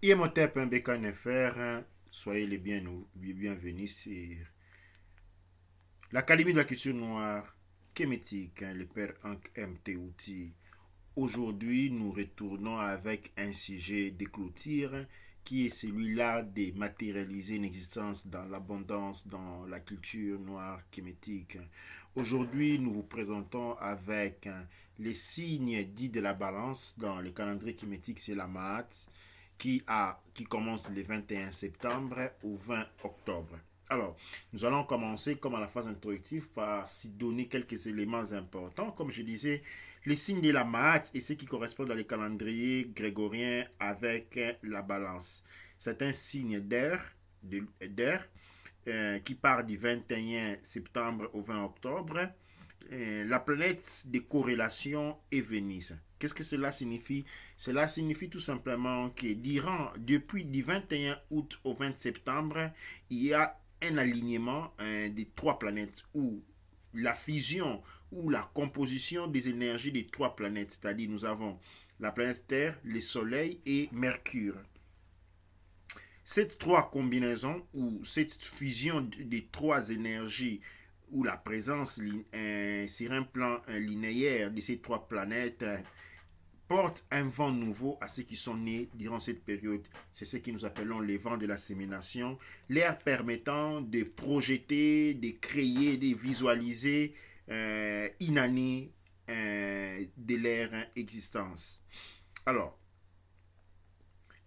Imhotep Mbeka soyez les bienvenus sur l'Académie de la culture noire kémétique, le père Hank M. Outi. Aujourd'hui, nous retournons avec un sujet de clôture qui est celui-là de matérialiser une existence dans l'abondance dans la culture noire kémétique. Aujourd'hui, nous vous présentons avec les signes dits de la balance dans le calendrier kémétique, c'est la Maat qui commence le 21 septembre au 20 octobre. Alors, nous allons commencer comme à la phase introductive par s'y donner quelques éléments importants. Comme je disais, les signes de la Maat et ceux qui correspondent dans les calendriers grégoriens avec la balance. C'est un signe d'air qui part du 21 septembre au 20 octobre. La planète des corrélations est Vénus. Qu'est-ce que cela signifie? Cela signifie tout simplement que depuis du 21 août au 20 septembre, il y a un alignement des trois planètes où la fusion ou la composition des énergies des trois planètes, c'est-à-dire nous avons la planète Terre, le Soleil et Mercure. Cette trois combinaisons ou cette fusion des trois énergies ou la présence sur un plan linéaire de ces trois planètes porte un vent nouveau à ceux qui sont nés durant cette période. C'est ce que nous appelons les vents de l'assimilation, l'air permettant de projeter, de créer, de visualiser une année de leur existence. Alors,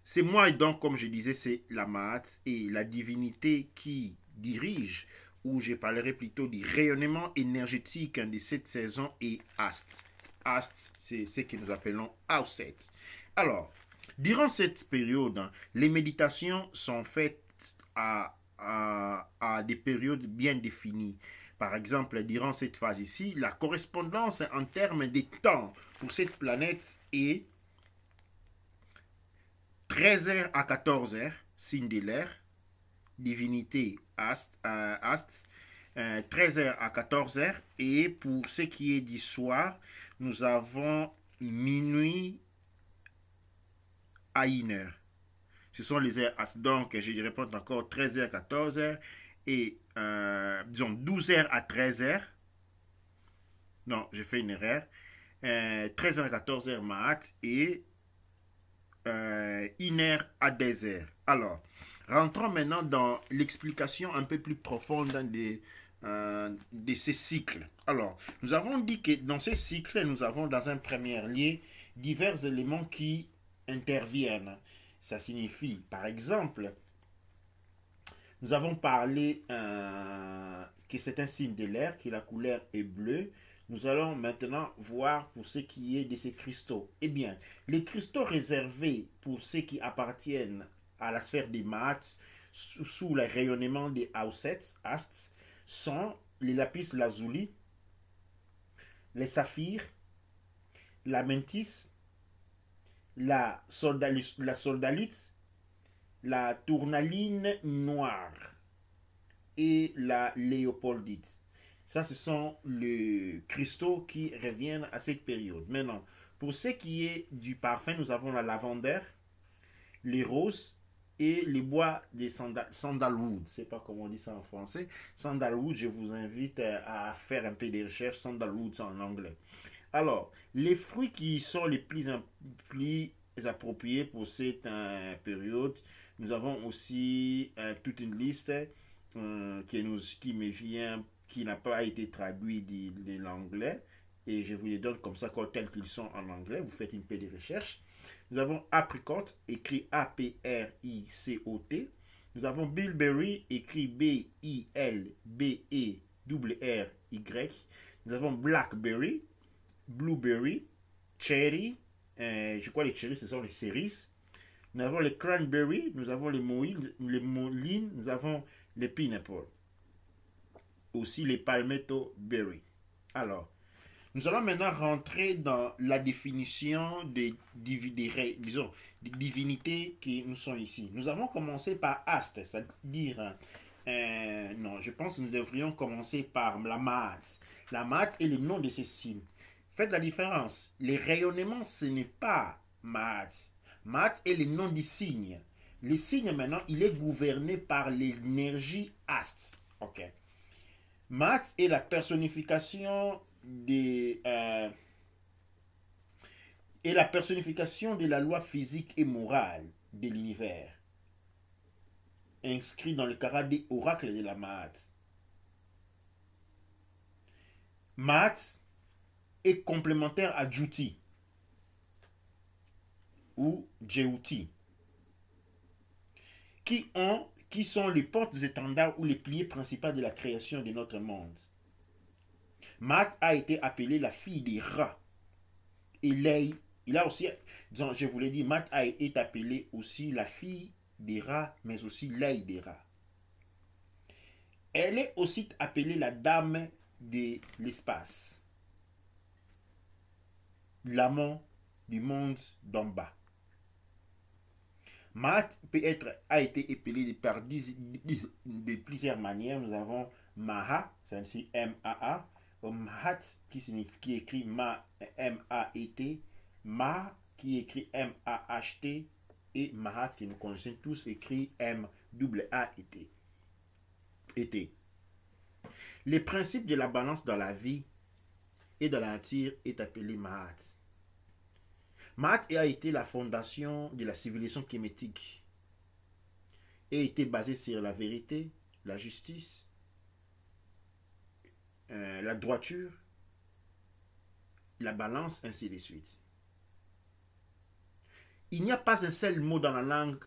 c'est moi donc, comme je disais, c'est la Maat et la divinité qui dirige, ou je parlerai plutôt du rayonnement énergétique de cette saison et Ast. Ast, c'est ce que nous appelons Auset. Alors, durant cette période, les méditations sont faites à des périodes bien définies. Par exemple, durant cette phase ici, la correspondance en termes de temps pour cette planète est 13h à 14h, signe de l'air, divinité Ast, 13h à 14h. Et pour ce qui est du soir, nous avons minuit à 1h. Ce sont les heures Ast. Donc, je répète encore 13h à 14h et disons 12h à 13h. Non, j'ai fait une erreur. 13h à 14h mat et 1h à 2h. Alors, rentrons maintenant dans l'explication un peu plus profonde de ces cycles. Alors, nous avons dit que dans ces cycles, nous avons dans un premier lieu divers éléments qui interviennent. Ça signifie, par exemple, nous avons parlé que c'est un signe de l'air, que la couleur est bleue. Nous allons maintenant voir pour ce qui est de ces cristaux. Eh bien, les cristaux réservés pour ceux qui appartiennent à la sphère des maths sous le rayonnement des Asts sont les lapis lazuli, les saphirs, la mentis, la soldalite, la tournaline noire et la léopoldite. Ça, ce sont les cristaux qui reviennent à cette période. Maintenant, pour ce qui est du parfum, nous avons la lavandère, les roses et les bois des sandalwood. Je ne sais pas comment on dit ça en français. Sandalwood, je vous invite à faire un peu de recherches. Sandalwood, c'est en anglais. Alors, les fruits qui sont plus appropriés pour cette période, nous avons aussi toute une liste qui me vient, qui n'a pas été traduite de l'anglais. Et je vous les donne comme ça, tels qu'ils sont en anglais. Vous faites une peu de recherche. Nous avons apricot, écrit A-P-R-I-C-O-T. Nous avons bilberry, écrit B-I-L-B-E-R-R-Y. Nous avons blackberry, blueberry, cherry, je crois les cherries ce sont les cerises. Nous avons les cranberry, nous avons les moulines, nous avons les pineapple. Aussi les palmetto berry. Alors, nous allons maintenant rentrer dans la définition disons, des divinités qui nous sont ici. Nous avons commencé par Ast, c'est-à-dire, non, je pense que nous devrions commencer par la Maat. La Maat est le nom de ces signes. Faites la différence. Les rayonnements, ce n'est pas Maat. Maat est le nom du signe. Le signe, maintenant, il est gouverné par l'énergie astre. Ok. Maat est la personnification est la personnification de la loi physique et morale de l'univers, inscrit dans le carat des oracles de la Maat. Maat est complémentaire à Djouti ou Djeuti, qui sont les portes-étendards ou les piliers principaux de la création de notre monde. Maat a été appelée la fille des rats. Et Lei, il a aussi, disons, je vous l'ai dit, Maat a été appelée aussi la fille des rats, mais aussi Lei des rats. Elle est aussi appelée la dame de l'espace, l'amant du monde d'en bas. Maat a été appelé de plusieurs manières. Nous avons Maha, ça signifie M-A-A, Mahat qui écrit M-A-E-T, Ma qui écrit M-A-H-T, et Mahat qui nous connaissons tous écrit M-A-A-T. Le principe de la balance dans la vie et dans la nature est appelé Mahat. Maat a été la fondation de la civilisation kémétique et était basée sur la vérité, la justice, la droiture, la balance, ainsi de suite. Il n'y a pas un seul mot dans la langue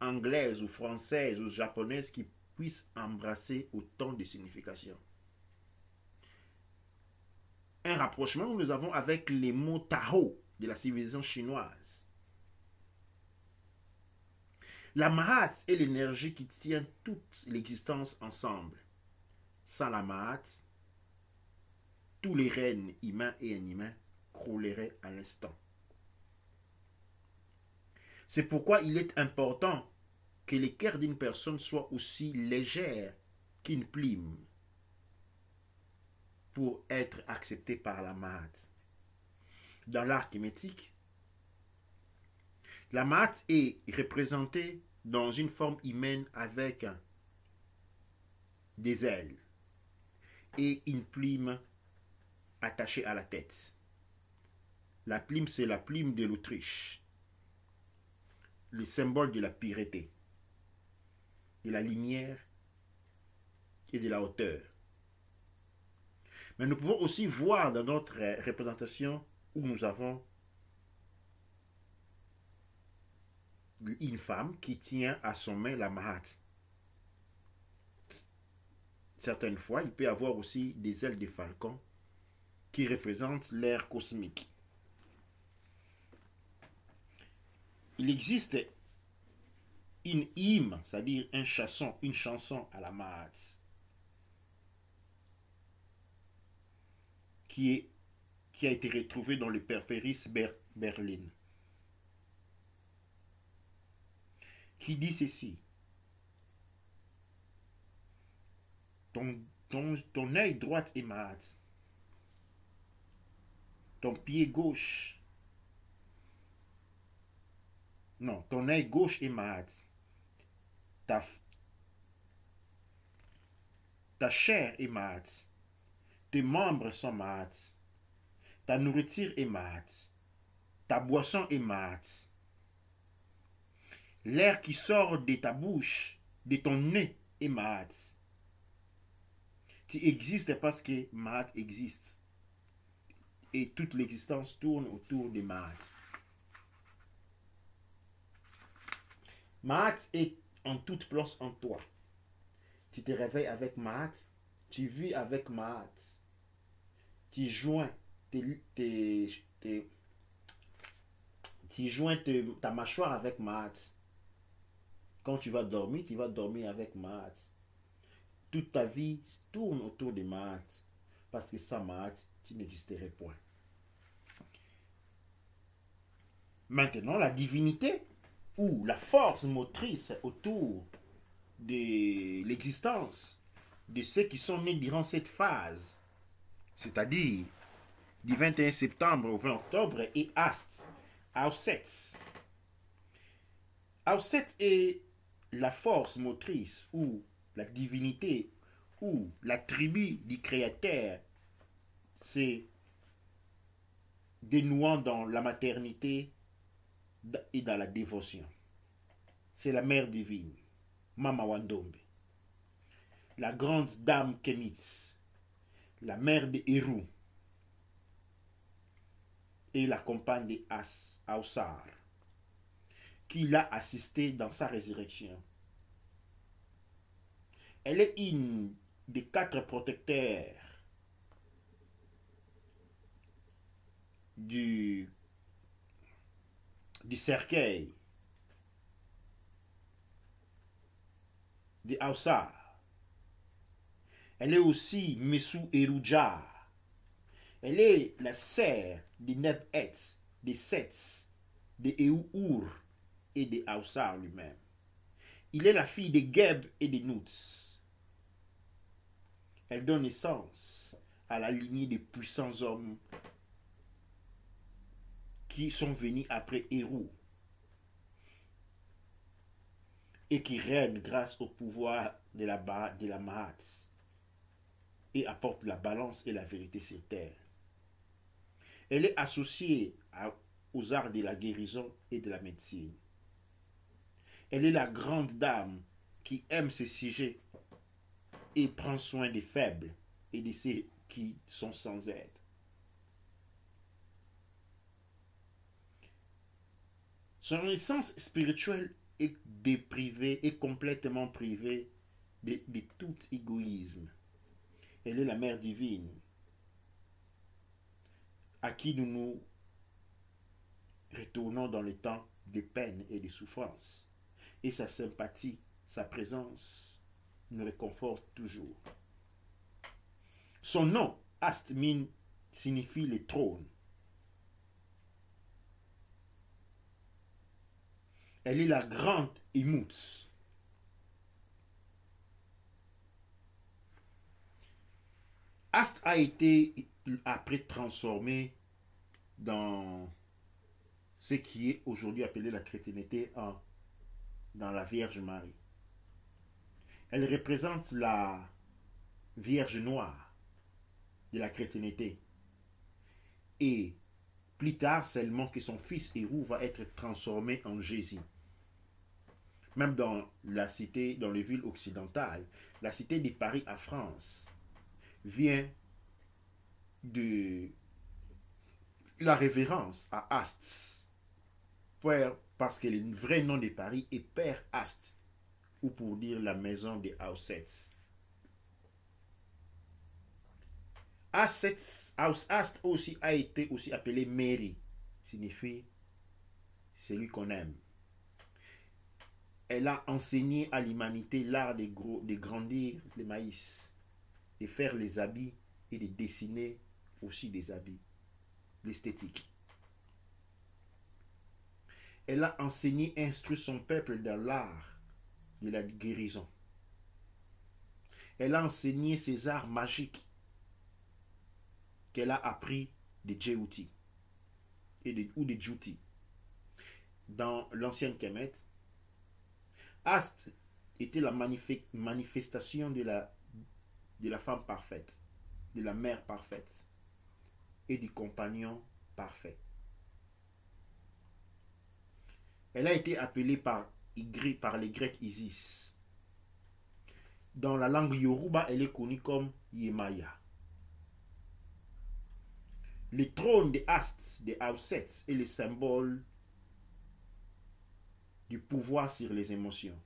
anglaise ou française ou japonaise qui puisse embrasser autant de significations. Un rapprochement que nous avons avec les mots Tao de la civilisation chinoise. La Mahat est l'énergie qui tient toute l'existence ensemble. Sans la Mahat, tous les règnes humains et inhumains crouleraient à l'instant. C'est pourquoi il est important que le cœur d'une personne soit aussi légère qu'une plume pour être accepté par la Mahat. Dans l'art kémétique, la Mahat est représentée dans une forme humaine avec des ailes et une plume attachée à la tête. La plume, c'est la plume de l'Autriche, le symbole de la pureté, de la lumière et de la hauteur. Mais nous pouvons aussi voir dans notre représentation où nous avons une femme qui tient à son main la Mahat. Certaines fois, il peut y avoir aussi des ailes de falcon qui représentent l'air cosmique. Il existe une hymne, c'est-à-dire une chanson à la Mahat, qui a été retrouvée dans le Perperis Berlin, qui dit ceci. Ton œil droit est Mahat, ton pied gauche, non, ton œil gauche est Mahat, ta chair est Mahat, tes membres sont Mahat, ta nourriture est Mahat, ta boisson est Mahat, l'air qui sort de ta bouche, de ton nez est Mahat. Tu existes parce que Mahat existe. Et toute l'existence tourne autour de Mahat. Mahat est en toute place en toi. Tu te réveilles avec Mahat, tu vis avec Mahat, tu joins ta mâchoire avec Mahat. Quand tu vas dormir avec Mahat. Toute ta vie tourne autour de Mahat, parce que sans Mahat, tu n'existerais point. Maintenant, la divinité ou la force motrice autour de l'existence de ceux qui sont nés durant cette phase, c'est-à-dire du 21 septembre au 20 octobre, est Ast, Auset. Auset est la force motrice ou la divinité ou l'attribut du créateur. C'est dénouant dans la maternité et dans la dévotion. C'est la mère divine, Mama Wandombe, la grande dame Kemitz, la mère de Héru et la compagne de Aussar, qui l'a assisté dans sa résurrection. Elle est une des 4 protecteurs du cercueil de Aussar. Elle est aussi Messou Erouja. Elle est la sœur de Neb-Etz, de Sets, de Eour et de Aussar lui-même. Il est la fille de Geb et de Nutz. Elle donne naissance à la lignée des puissants hommes qui sont venus après Héros et qui règnent grâce au pouvoir de la Mahat et apportent la balance et la vérité sur terre. Elle est associée aux arts de la guérison et de la médecine. Elle est la grande dame qui aime ses sujets et prend soin des faibles et de ceux qui sont sans aide. Son essence spirituelle est déprivée et complètement privée de tout égoïsme. Elle est la mère divine à qui nous nous retournons dans le temps des peines et des souffrances. Et sa sympathie, sa présence nous réconforte toujours. Son nom, Astmin, signifie le trône. Elle est la grande Imutz. Ast a été après transformé dans ce qui est aujourd'hui appelé la chrétienté dans la Vierge Marie. Elle représente la Vierge noire de la chrétienté. Et plus tard seulement que son fils Hérou va être transformé en Jésus. Même dans la cité, dans les villes occidentales, la cité de Paris à France vient de la révérence à Ast, parce que le vrai nom de Paris est Père Ast, ou pour dire la maison des Aussets. Ast aussi a été aussi appelé Mary, signifie celui qu'on aime. Elle a enseigné à l'humanité l'art de grandir le maïs, de faire les habits et de dessiner aussi des habits, l'esthétique. Elle a enseigné, instruit son peuple dans l'art de la guérison. Elle a enseigné ses arts magiques qu'elle a appris de Djéouti ou de Djouti. Dans l'ancienne Kemet, Ast était la manifestation de la femme parfaite, de la mère parfaite et du compagnon parfait. Elle a été appelée par les Grecs Isis. Dans la langue Yoruba, elle est connue comme Yemaya. Le trône de Ast, de Aussets, est le symbole du pouvoir sur les émotions.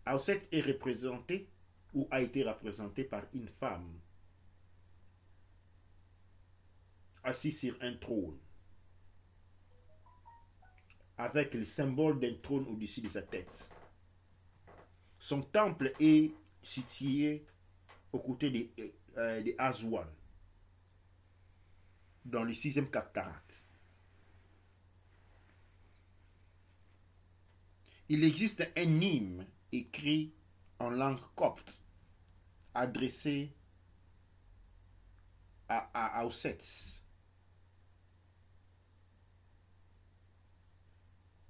Aussets est représenté ou a été représenté par une femme assise sur un trône avec le symbole d'un trône au-dessus de sa tête. Son temple est situé aux côtés de Aswan, dans le 6e cataracte. Il existe un hymne écrit en langue copte adressé à Aussets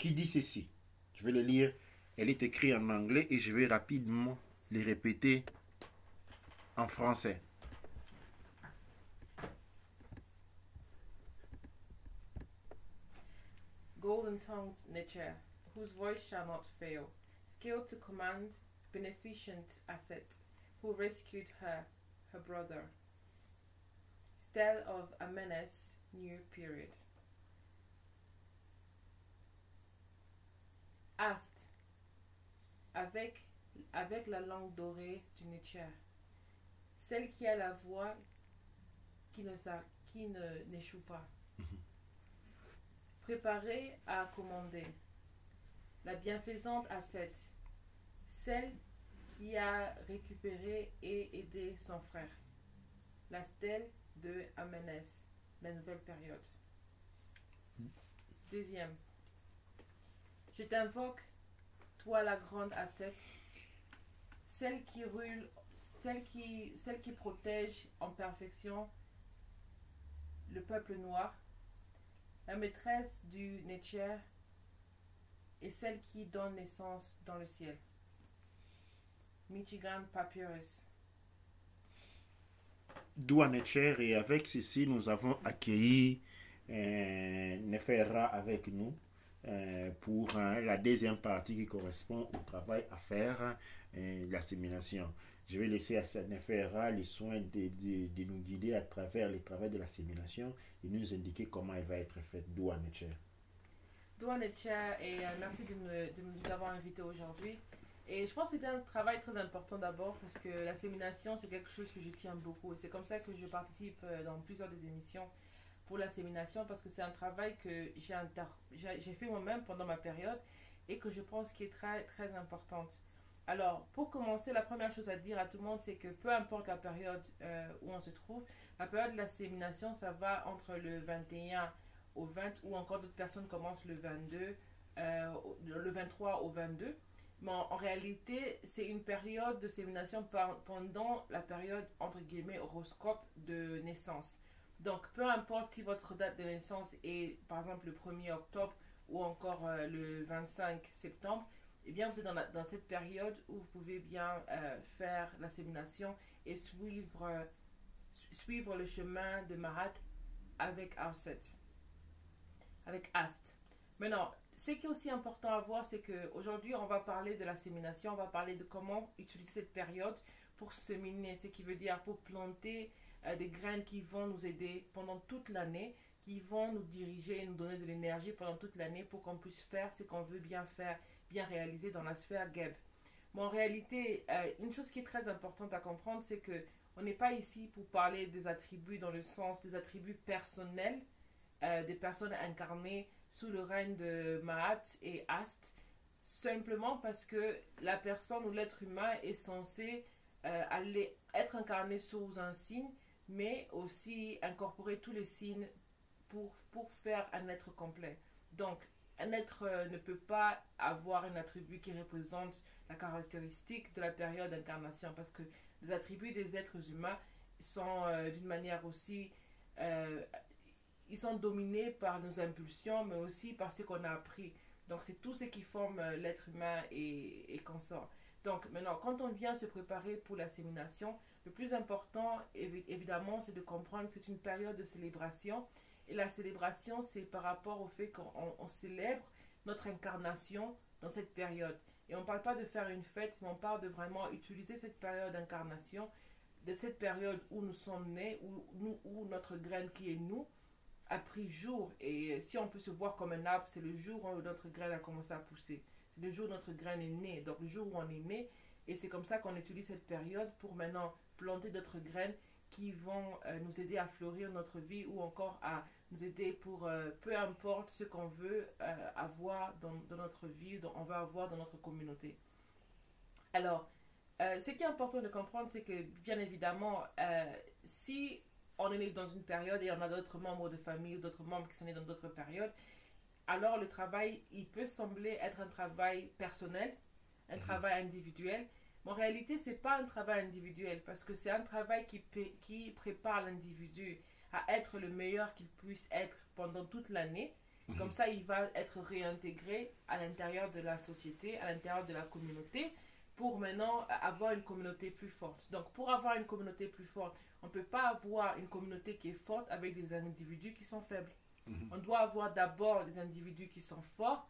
qui dit ceci. Je vais le lire. Elle est écrite en anglais et je vais rapidement les répéter en français. Golden-tongued nature, whose voice shall not fail, skilled to command, beneficent asset, who rescued her, her brother. Stele of Amenes, new period. Ast, avec la langue dorée du Nietzsche, celle qui a la voix qui n'échoue pas. Préparée à commander, la bienfaisante Asset, celle qui a récupéré et aidé son frère. La stèle de Amenès, la nouvelle période. Deuxième. Je t'invoque, toi la grande Asset, celle qui roule, celle qui protège en perfection le peuple noir, la maîtresse du Netcher et celle qui donne naissance dans le ciel. Michigan Papyrus. Doua Netcher, et avec ceci, nous avons accueilli Nefera avec nous pour la deuxième partie qui correspond au travail à faire, l'assimilation. Je vais laisser à Nefera les soins de nous guider à travers le travail de l'assimilation et nous indiquer comment elle va être faite. Doua Netcher. Doua Netcher, et merci de nous avoir invités aujourd'hui. Et je pense que c'est un travail très important d'abord parce que l'assimilation, c'est quelque chose que je tiens beaucoup. Et c'est comme ça que je participe dans plusieurs des émissions pour l'assimilation parce que c'est un travail que j'ai fait moi-même pendant ma période et que je pense qui est très, très importante. Alors, pour commencer, la première chose à dire à tout le monde, c'est que peu importe la période où on se trouve, la période de l'assimilation, ça va entre le 21 au 20 ou encore d'autres personnes commencent le 22, le 23 au 22. Mais en réalité, c'est une période de sémination pendant la période, entre guillemets, horoscope de naissance. Donc, peu importe si votre date de naissance est, par exemple, le 1er octobre ou encore le 25 septembre, eh bien, vous êtes dans cette période où vous pouvez bien faire la sémination et suivre le chemin de Mahat avec Auset, avec Ast. Maintenant, ce qui est aussi important à voir, c'est qu'aujourd'hui, on va parler de la sémination, on va parler de comment utiliser cette période pour séminer, ce qui veut dire pour planter des graines qui vont nous aider pendant toute l'année, qui vont nous diriger et nous donner de l'énergie pendant toute l'année pour qu'on puisse faire ce qu'on veut bien faire, bien réaliser dans la sphère Geb. Mais en réalité, une chose qui est très importante à comprendre, c'est qu'on n'est pas ici pour parler des attributs dans le sens des attributs personnels des personnes incarnées sous le règne de Mahat et Ast, simplement parce que la personne ou l'être humain est censé aller être incarné sous un signe, mais aussi incorporer tous les signes pour faire un être complet. Donc, un être ne peut pas avoir un attribut qui représente la caractéristique de la période d'incarnation, parce que les attributs des êtres humains sont d'une manière aussi ils sont dominés par nos impulsions, mais aussi par ce qu'on a appris. Donc, c'est tout ce qui forme l'être humain et consort. Donc, maintenant, quand on vient se préparer pour la sémination, le plus important, évidemment, c'est de comprendre que c'est une période de célébration. Et la célébration, c'est par rapport au fait qu'on célèbre notre incarnation dans cette période. Et on ne parle pas de faire une fête, mais on parle de vraiment utiliser cette période d'incarnation, de cette période où nous sommes nés, où notre graine qui est nous, a pris jour. Et si on peut se voir comme un arbre, c'est le jour où notre graine a commencé à pousser. C'est le jour où notre graine est née. Donc le jour où on est né. Et c'est comme ça qu'on utilise cette période pour maintenant planter d'autres graines qui vont nous aider à fleurir notre vie ou encore à nous aider pour peu importe ce qu'on veut avoir dans notre vie, on veut avoir dans notre communauté. Alors, ce qui est important de comprendre, c'est que bien évidemment, si on est né dans une période et on a d'autres membres de famille ou d'autres membres qui sont nés dans d'autres périodes, alors le travail, il peut sembler être un travail personnel, un travail individuel, mais en réalité, ce n'est pas un travail individuel parce que c'est un travail qui prépare l'individu à être le meilleur qu'il puisse être pendant toute l'année Comme ça, il va être réintégré à l'intérieur de la société, à l'intérieur de la communauté, pour maintenant avoir une communauté plus forte. Donc, pour avoir une communauté plus forte, on ne peut pas avoir une communauté qui est forte avec des individus qui sont faibles. On doit avoir d'abord des individus qui sont forts,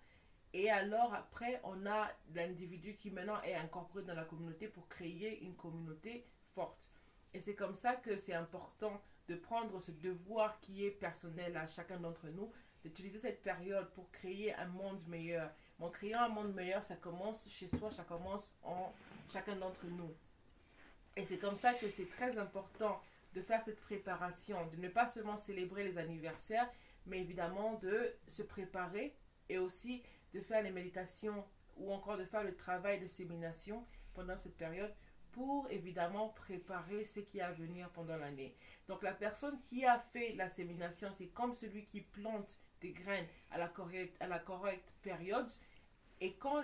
et alors après, on a l'individu qui maintenant est incorporé dans la communauté pour créer une communauté forte. Et c'est comme ça que c'est important de prendre ce devoir qui est personnel à chacun d'entre nous, d'utiliser cette période pour créer un monde meilleur. En créant un monde meilleur, ça commence chez soi, ça commence en chacun d'entre nous. Et c'est comme ça que c'est très important de faire cette préparation, de ne pas seulement célébrer les anniversaires, mais évidemment de se préparer et aussi de faire les méditations ou encore de faire le travail de sémination pendant cette période pour évidemment préparer ce qui est à venir pendant l'année. Donc la personne qui a fait la sémination, c'est comme celui qui plante des graines à la correcte période. Et quand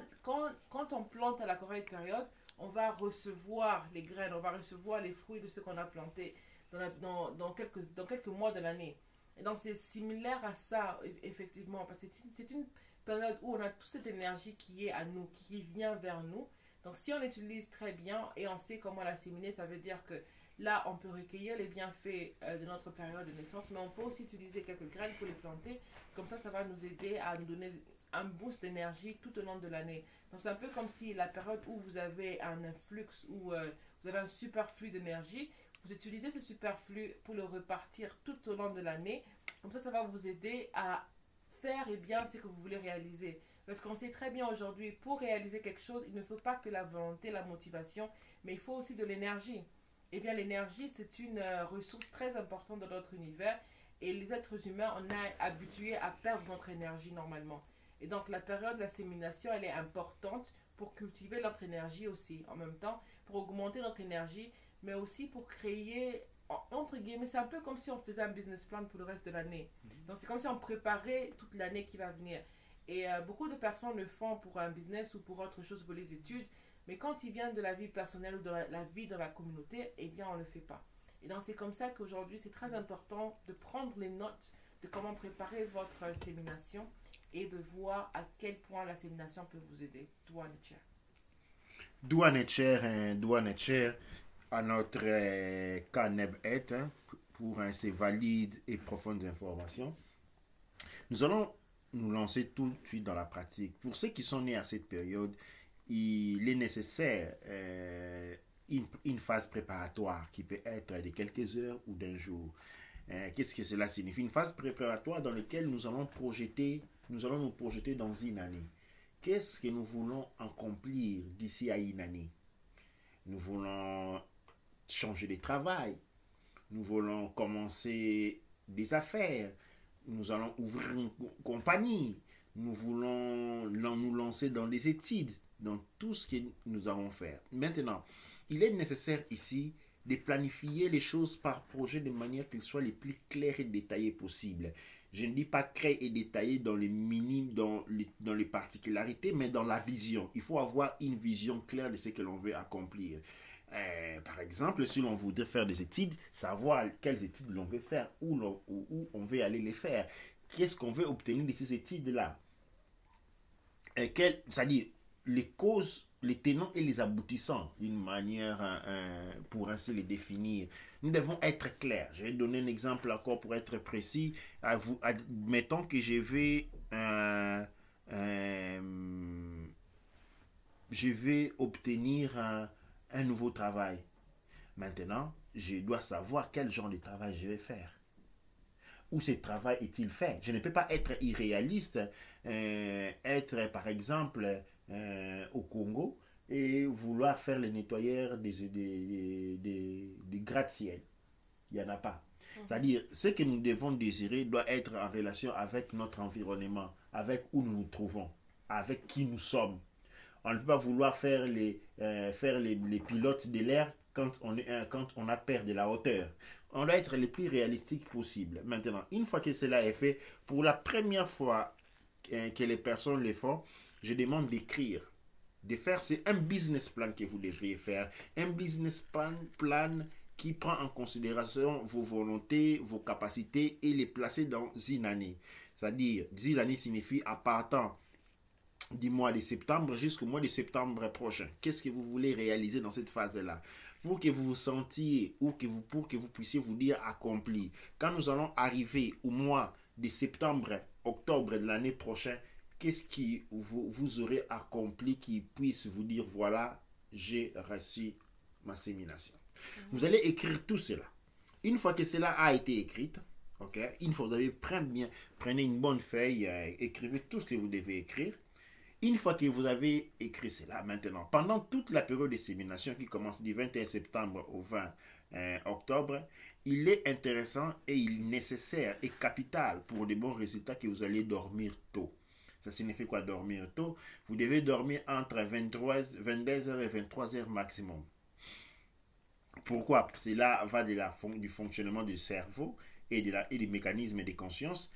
on plante à la correcte période, on va recevoir les graines, on va recevoir les fruits de ce qu'on a planté dans quelques mois de l'année. Et donc c'est similaire à ça, effectivement, parce que c'est une période où on a toute cette énergie qui est à nous, qui vient vers nous. Donc si on utilise très bien et on sait comment la séminer, ça veut dire que là, on peut recueillir les bienfaits de notre période de naissance, mais on peut aussi utiliser quelques graines pour les planter. Comme ça va nous aider à nous donner un boost d'énergie tout au long de l'année. Donc c'est un peu comme si la période où vous avez un influx, où vous avez un superflu d'énergie, vous utilisez ce superflu pour le repartir tout au long de l'année. Comme ça va vous aider à faire bien ce que vous voulez réaliser. Parce qu'on sait très bien aujourd'hui, pour réaliser quelque chose, il ne faut pas que la volonté, la motivation, mais il faut aussi de l'énergie. Eh bien, l'énergie, c'est une ressource très importante dans notre univers. Et les êtres humains, on est habitués à perdre notre énergie normalement. Et donc, la période de la sémination, elle est importante pour cultiver notre énergie aussi. En même temps, pour augmenter notre énergie, mais aussi pour créer, entre guillemets, c'est un peu comme si on faisait un business plan pour le reste de l'année. Donc, c'est comme si on préparait toute l'année qui va venir. Et beaucoup de personnes le font pour un business ou pour autre chose, pour les études. Mais quand il vient de la vie personnelle ou de la vie dans la communauté, eh bien, on ne le fait pas. Et donc, c'est comme ça qu'aujourd'hui, c'est très important de prendre les notes de comment préparer votre sémination et de voir à quel point la sémination peut vous aider. Douane Chair. Douane Chair à notre Caneb pour ces valides et profondes informations. Nous allons nous lancer tout de suite dans la pratique. Pour ceux qui sont nés à cette période, il est nécessaire une phase préparatoire qui peut être de quelques heures ou d'un jour. Qu'est-ce que cela signifie? Une phase préparatoire dans laquelle nous allons nous projeter dans une année. Qu'est-ce que nous voulons accomplir d'ici à une année? Nous voulons changer de travail. Nous voulons commencer des affaires. Nous allons ouvrir une compagnie. Nous voulons nous lancer dans les études, dans tout ce que nous allons faire. Maintenant, il est nécessaire ici de planifier les choses par projet de manière qu'ils soient les plus clairs et détaillés possible. Je ne dis pas créer et détailler dans les minimes, dans les particularités, mais dans la vision. Il faut avoir une vision claire de ce que l'on veut accomplir. Par exemple, si l'on voudrait faire des études, savoir quelles études l'on veut faire, où on veut aller les faire, qu'est-ce qu'on veut obtenir de ces études-là. C'est-à-dire les causes, les tenants et les aboutissants, d'une manière pour ainsi les définir. Nous devons être clairs. Je vais donner un exemple encore pour être précis. Admettons que je vais obtenir un nouveau travail. Maintenant, je dois savoir quel genre de travail je vais faire. Où ce travail est-il fait? Je ne peux pas être irréaliste, être par exemple au Congo et vouloir faire le nettoyeur des gratte-ciel. Il n'y en a pas. C'est-à-dire, ce que nous devons désirer doit être en relation avec notre environnement, avec où nous nous trouvons, avec qui nous sommes. On ne peut pas vouloir faire les pilotes de l'air quand on a peur de la hauteur. On doit être le plus réalistique possible. Maintenant, une fois que cela est fait, pour la première fois que les personnes le font, je demande d'écrire, de faire, c'est un business plan que vous devriez faire. Un business plan qui prend en considération vos volontés, vos capacités et les placer dans une année. C'est-à-dire, d'ici l'année signifie à partant du mois de septembre jusqu'au mois de septembre prochain. Qu'est-ce que vous voulez réaliser dans cette phase-là? Pour que vous vous sentiez ou pour que vous puissiez vous dire accompli. Quand nous allons arriver au mois de septembre, octobre de l'année prochaine, qu'est-ce que vous aurez accompli qui puisse vous dire voilà, j'ai reçu ma sémination. Vous allez écrire tout cela. Une fois que cela a été écrit, ok, une fois que vous avez prenez une bonne feuille, écrivez tout ce que vous devez écrire. Une fois que vous avez écrit cela, maintenant, pendant toute la période de sémination qui commence du 21 septembre au 20 octobre, il est intéressant et il est nécessaire et capital pour de bons résultats que vous allez dormir tôt. Ça signifie quoi dormir tôt? Vous devez dormir entre 22h et 23h maximum. Pourquoi? Cela va du fonctionnement du cerveau et des mécanismes de conscience.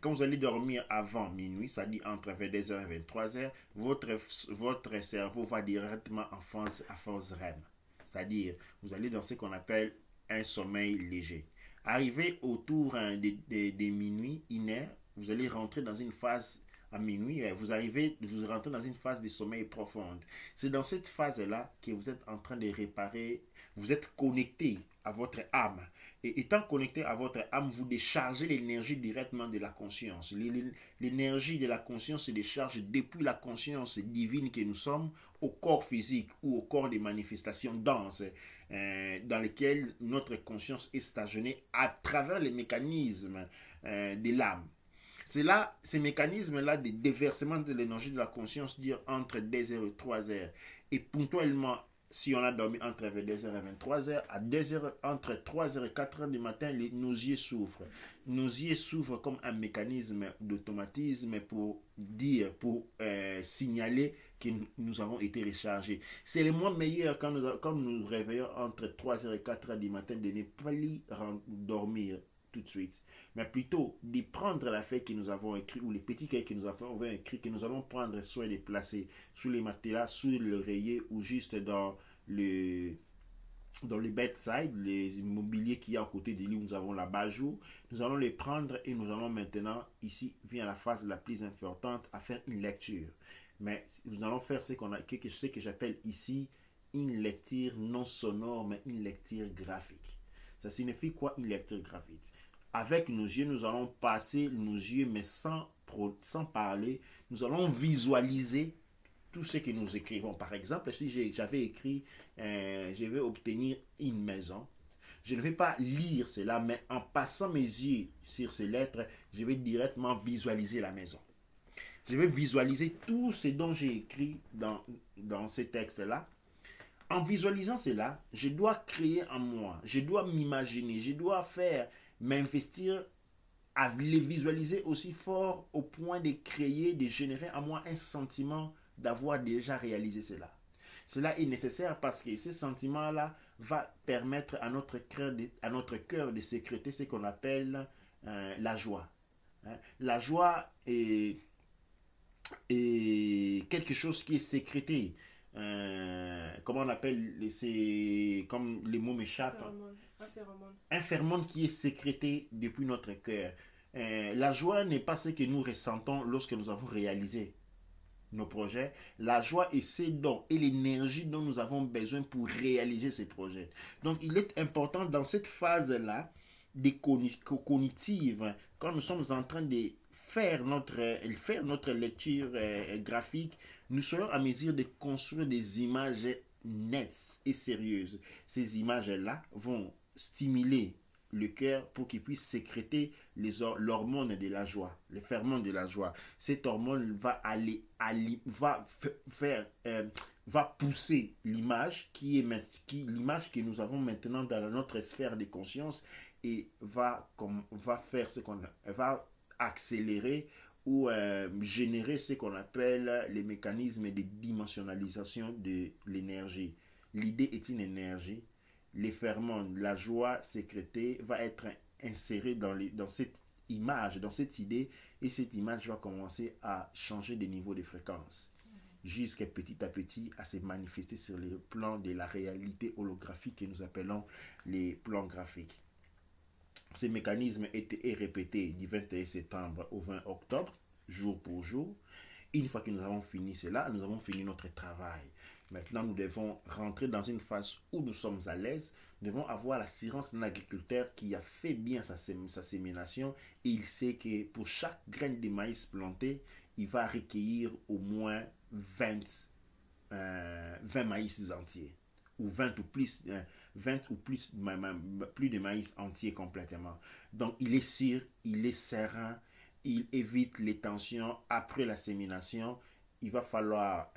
Quand vous allez dormir avant minuit, c'est-à-dire entre 22h et 23h, votre cerveau va directement en phase REM. C'est-à-dire, vous allez dans ce qu'on appelle un sommeil léger. Arrivé autour de minuit, 1h, vous allez rentrer dans une phase à minuit, vous rentrez dans une phase de sommeil profonde. C'est dans cette phase-là que vous êtes en train de réparer, vous êtes connecté à votre âme. Et étant connecté à votre âme, vous déchargez l'énergie directement de la conscience. L'énergie de la conscience se décharge depuis la conscience divine que nous sommes au corps physique ou au corps des manifestations denses dans lesquelles notre conscience est stationnée à travers les mécanismes de l'âme. C'est là, ces mécanismes-là de déversement de l'énergie de la conscience durent entre 2h et 3h. Et ponctuellement, si on a dormi entre 22h et 23h, à 2h, entre 3h et 4h du matin, nos yeux souffrent. Nos yeux souffrent comme un mécanisme d'automatisme pour signaler que nous avons été rechargés. C'est le moins meilleur quand nous réveillons entre 3h et 4h du matin de ne pas dormir tout de suite, mais plutôt de prendre la feuille que nous avons écrite ou les petits cahiers que nous avons écrits, que nous allons prendre soin de placer sous les matelas, sous l'oreiller ou juste dans le bedside, les immobiliers qui y a à côté du lit où nous avons la bajour. Nous allons les prendre et nous allons maintenant, ici vient la phase la plus importante, à faire une lecture. Mais nous allons faire ce que j'appelle ici une lecture non sonore, mais une lecture graphique. Ça signifie quoi une lecture graphique? Avec nos yeux, nous allons passer nos yeux, mais sans parler, nous allons visualiser tout ce que nous écrivons. Par exemple, si j'avais écrit, je vais obtenir une maison, je ne vais pas lire cela, mais en passant mes yeux sur ces lettres, je vais directement visualiser la maison. Je vais visualiser tout ce dont j'ai écrit dans ces textes-là. En visualisant cela, je dois créer en moi, je dois m'imaginer, je dois m'investir à les visualiser aussi fort au point de créer, de générer en moi un sentiment d'avoir déjà réalisé cela. Cela est nécessaire parce que ce sentiment-là va permettre à notre cœur de sécréter ce qu'on appelle la joie. La joie est quelque chose qui est sécrété. Comment on appelle, comme les mots m'échappent, un phéromone qui est sécrété depuis notre cœur. La joie n'est pas ce que nous ressentons lorsque nous avons réalisé nos projets. La joie est ce dont et l'énergie dont nous avons besoin pour réaliser ces projets. Donc il est important dans cette phase-là cognitive, quand nous sommes en train de faire notre lecture graphique, nous serons à mesure de construire des images nettes et sérieuses. Ces images-là vont stimuler le cœur pour qu'il puisse sécréter l'hormone de la joie, le ferment de la joie. Cette hormone va pousser l'image l'image que nous avons maintenant dans notre sphère de conscience et va accélérer ou générer ce qu'on appelle les mécanismes de dimensionnalisation de l'énergie. L'idée est une énergie. Les ferments, la joie sécrétée va être insérée dans cette image, dans cette idée, et cette image va commencer à changer de niveau de fréquence jusqu'à petit à petit à se manifester sur le plan de la réalité holographique que nous appelons les plans graphiques. Ces mécanismes étaient répétés du 21 septembre au 20 octobre, jour pour jour. Une fois que nous avons fini cela, nous avons fini notre travail. Maintenant, nous devons rentrer dans une phase où nous sommes à l'aise. Nous devons avoir l'assurance d'un agriculteur qui a fait bien sa sémination et il sait que pour chaque graine de maïs plantée, il va recueillir au moins 20 maïs entiers ou 20 ou plus, 20 ou plus, plus de maïs entiers complètement. Donc il est sûr, il est serein, il évite les tensions après la sémination. Il va falloir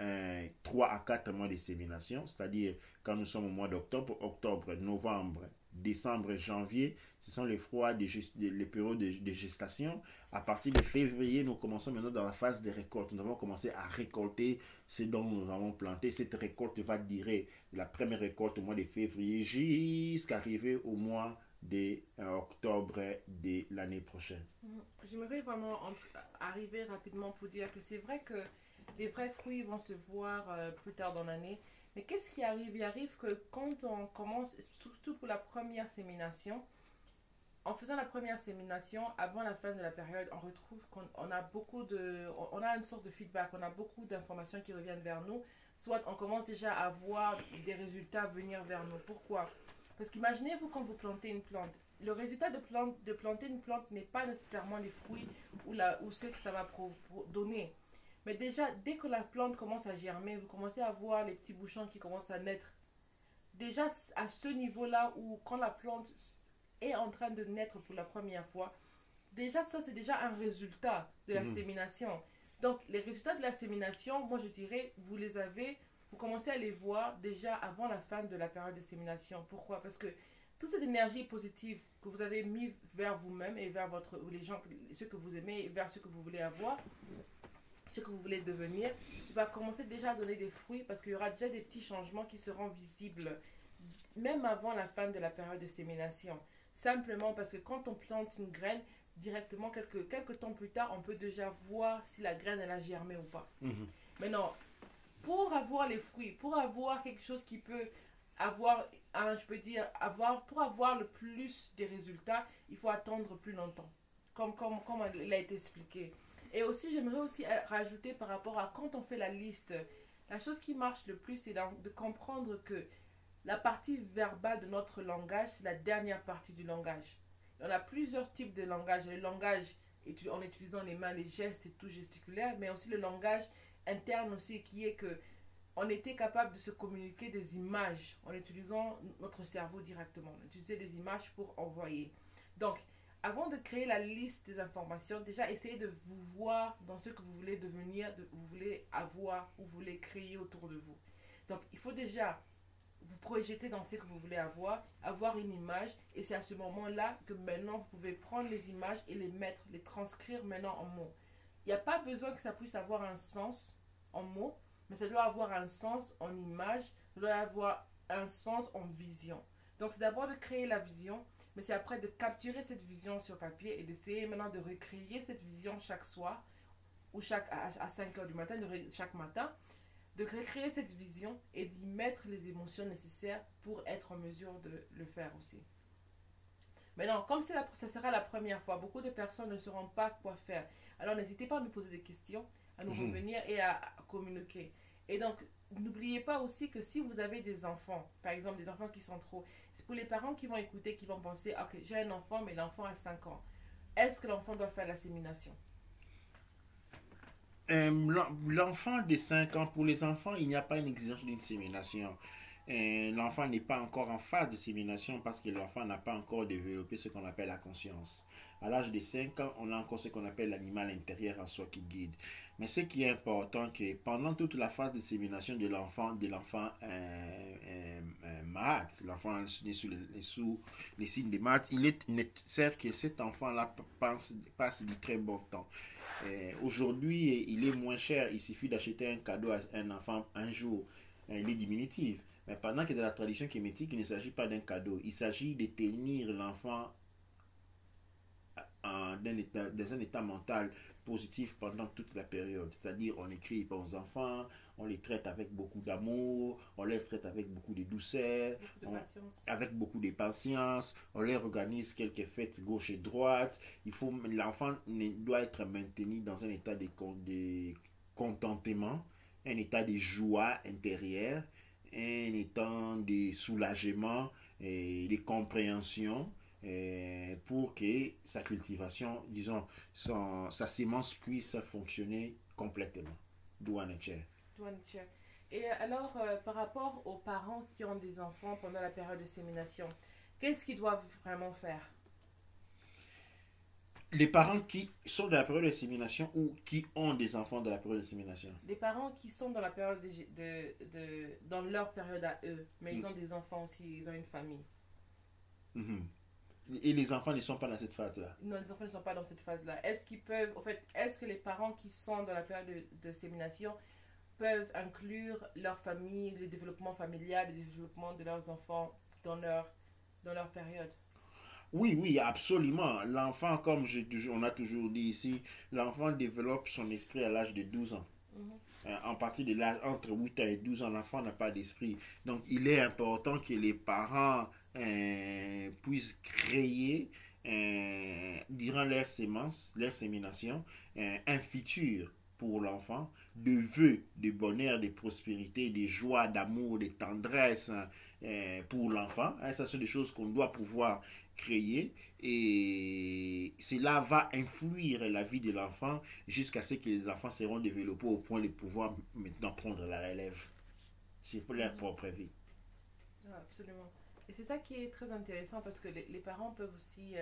3 à 4 mois de sémination, c'est-à-dire quand nous sommes au mois d'octobre, octobre, novembre, décembre, janvier, ce sont les froids, les périodes de gestation. À partir de février, nous commençons maintenant dans la phase de récolte. Nous avons commencé à récolter ce dont nous avons planté. Cette récolte va durer la première récolte au mois de février jusqu'à arriver au mois d'octobre de l'année prochaine. J'aimerais vraiment arriver rapidement pour dire que c'est vrai que les vrais fruits vont se voir plus tard dans l'année. Mais qu'est-ce qui arrive? Il arrive que quand on commence, surtout pour la première sémination, en faisant la première sémination, avant la fin de la période, on retrouve qu'on a on a une sorte de feedback, on a beaucoup d'informations qui reviennent vers nous. Soit on commence déjà à voir des résultats venir vers nous. Pourquoi? Parce qu'imaginez-vous quand vous plantez une plante. Le résultat de planter une plante n'est pas nécessairement les fruits ou ce que ça va donner. Mais déjà, dès que la plante commence à germer, vous commencez à voir les petits bouchons qui commencent à naître. Déjà, à ce niveau-là où quand la plante est en train de naître pour la première fois, déjà ça c'est déjà un résultat de la sémination. Donc les résultats de la sémination, moi je dirais, vous commencez à les voir déjà avant la fin de la période de sémination. Pourquoi? Parce que toute cette énergie positive que vous avez mis vers vous-même et vers les gens, ceux que vous aimez, et vers ceux que vous voulez avoir, ce que vous voulez devenir, va commencer déjà à donner des fruits parce qu'il y aura déjà des petits changements qui seront visibles même avant la fin de la période de sémination. Simplement parce que quand on plante une graine, directement, quelques temps plus tard, on peut déjà voir si la graine elle a germé ou pas. Maintenant, pour avoir les fruits, pour avoir quelque chose qui peut avoir, pour avoir le plus des résultats, il faut attendre plus longtemps, comme il a été expliqué. Et aussi, j'aimerais aussi rajouter par rapport à quand on fait la liste, la chose qui marche le plus, c'est de comprendre que la partie verbale de notre langage, c'est la dernière partie du langage. On a plusieurs types de langage. Le langage en utilisant les mains, les gestes et tout gesticulaire, mais aussi le langage interne aussi qui est que on était capable de se communiquer des images en utilisant notre cerveau directement. On utilisait des images pour envoyer. Donc, avant de créer la liste des informations, déjà essayez de vous voir dans ce que vous voulez devenir, vous voulez avoir ou vous voulez créer autour de vous. Donc, il faut déjà vous projeter dans ce que vous voulez avoir une image, et c'est à ce moment-là que maintenant vous pouvez prendre les images et les transcrire maintenant en mots. Il n'y a pas besoin que ça puisse avoir un sens en mots, mais ça doit avoir un sens en image, ça doit avoir un sens en vision. Donc c'est d'abord de créer la vision, mais c'est après de capturer cette vision sur papier et d'essayer maintenant de recréer cette vision chaque soir ou à 5 heures du matin, chaque matin, de recréer cette vision et d'y mettre les émotions nécessaires pour être en mesure de le faire aussi. Maintenant, comme ça sera la première fois, beaucoup de personnes ne sauront pas quoi faire. Alors n'hésitez pas à nous poser des questions, à nous revenir et à communiquer. Et donc, n'oubliez pas aussi que si vous avez des enfants, par exemple des enfants qui sont trop, c'est pour les parents qui vont écouter, qui vont penser, ok, j'ai un enfant, mais l'enfant a 5 ans. Est-ce que l'enfant doit faire la sémination? L'enfant de 5 ans, pour les enfants, il n'y a pas une exigence d'une sémination. L'enfant n'est pas encore en phase de sémination parce que l'enfant n'a pas encore développé ce qu'on appelle la conscience. À l'âge de 5 ans, on a encore ce qu'on appelle l'animal intérieur en soi qui guide. Mais ce qui est important, c'est que pendant toute la phase de sémination de l'enfant Mahat, l'enfant né sous les signes de Mahat, il est nécessaire que cet enfant-là passe du très bon temps. Aujourd'hui, il est moins cher. Il suffit d'acheter un cadeau à un enfant un jour. Il est diminutif. Mais pendant que dans la tradition kémétique, il ne s'agit pas d'un cadeau. Il s'agit de tenir l'enfant dans un état mental positif pendant toute la période. C'est-à-dire, on écrit aux enfants, on les traite avec beaucoup d'amour, on les traite avec beaucoup de douceur, beaucoup de patience. avec beaucoup de patience, on leur organise quelques fêtes gauche et droite. L'enfant doit être maintenu dans un état de contentement, un état de joie intérieure, un état de soulagement et de compréhension pour que sa cultivation, disons, sa sémence puisse fonctionner complètement. Douane Tchè. Douanitia. Et alors, par rapport aux parents qui ont des enfants pendant la période de sémination, qu'est-ce qu'ils doivent vraiment faire? Les parents qui sont dans la période de sémination ou qui ont des enfants dans la période de sémination. Les parents qui sont dans la période dans leur période à eux, mais ils Mm. ont des enfants aussi, ils ont une famille. Mhm. Et les enfants ne sont pas dans cette phase-là. Non, les enfants ne sont pas dans cette phase-là. Est-ce qu'ils peuvent, en fait, est-ce que les parents qui sont dans la période de sémination peuvent inclure leur famille, le développement familial, le développement de leurs enfants dans leur période? Oui, oui, absolument. L'enfant, comme on a toujours dit ici, l'enfant développe son esprit à l'âge de 12 ans. Mhm. En partie de l'âge entre 8 ans et 12 ans, l'enfant n'a pas d'esprit. Donc, il est important que les parents puissent créer, durant leur sémence, leur sémination, un futur pour l'enfant, de vœux, de bonheur, de prospérité, de joie, d'amour, de tendresse pour l'enfant. Hein, ça, sont des choses qu'on doit pouvoir créer et cela va influer la vie de l'enfant jusqu'à ce que les enfants seront développés au point de pouvoir maintenant prendre la relève pour leur Mhm. propre vie. Ouais, absolument. Et c'est ça qui est très intéressant parce que les parents peuvent aussi.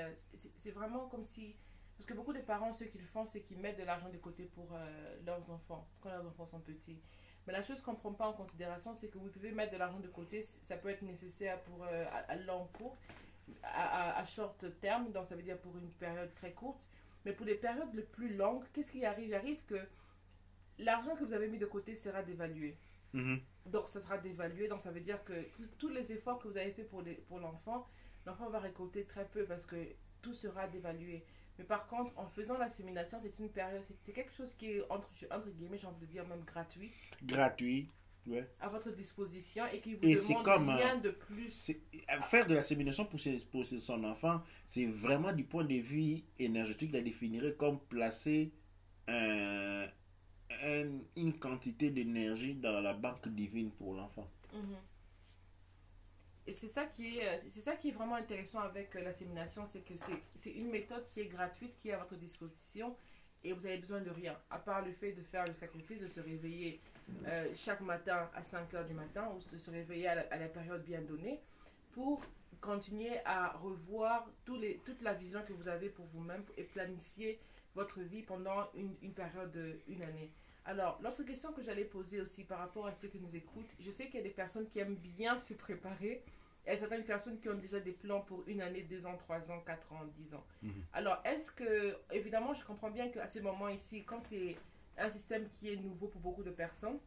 C'est vraiment comme si. Parce que beaucoup de parents, ce qu'ils font, c'est qu'ils mettent de l'argent de côté pour leurs enfants, quand leurs enfants sont petits. Mais la chose qu'on ne prend pas en considération, c'est que vous pouvez mettre de l'argent de côté, ça peut être nécessaire pour à long cours, à short terme, donc ça veut dire pour une période très courte. Mais pour les périodes les plus longues, qu'est-ce qui arrive? Il arrive que l'argent que vous avez mis de côté sera dévalué. Mhm. Donc ça sera dévalué, donc ça veut dire que tous les efforts que vous avez fait pour l'enfant, l'enfant va récolter très peu parce que tout sera dévalué. Mais par contre, en faisant l'assimilation, c'est une période, c'est quelque chose qui est entre guillemets, j'ai envie de dire même gratuit, Gratuit. Ouais. à votre disposition et qui vous Et c'est demande comme rien de plus. faire de la sémination pour son enfant, c'est vraiment du point de vue énergétique, la définirait comme placer un, une quantité d'énergie dans la banque divine pour l'enfant. Mhm. Et c'est ça qui est vraiment intéressant avec l'assimilation, c'est que c'est une méthode qui est gratuite, qui est à votre disposition et vous avez besoin de rien, à part le fait de faire le sacrifice, de se réveiller chaque matin à 5 heures du matin ou de se réveiller à la période bien donnée pour continuer à revoir toute la vision que vous avez pour vous-même et planifier votre vie pendant une période une année. Alors, l'autre question que j'allais poser aussi par rapport à ceux qui nous écoutent, je sais qu'il y a des personnes qui aiment bien se préparer. Il y a certaines personnes qui ont déjà des plans pour une année, 2 ans, 3 ans, 4 ans, 10 ans. Mhm. Alors, est-ce que, évidemment, je comprends bien qu'à ce moment ici, comme c'est un système qui est nouveau pour beaucoup de personnes,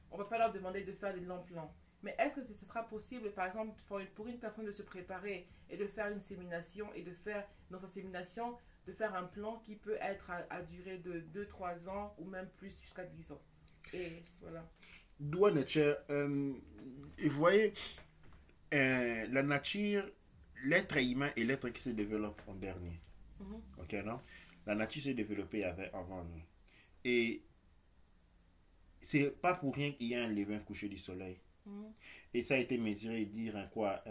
on ne va pas leur demander de faire des longs plans. Mais est-ce que ce sera possible, par exemple, pour une personne de se préparer et de faire une sémination et de faire, dans sa sémination, de faire un plan qui peut être à durée de 2 3 ans ou même plus jusqu'à 10 ans. Et voilà. Douane et vous voyez, la nature, l'être humain est l'être qui se développe en dernier. Mhm, Ok, non? La nature s'est développée avant nous. Et c'est pas pour rien qu'il y a un lever, un coucher du soleil. mhm, Et ça a été mesuré, dire quoi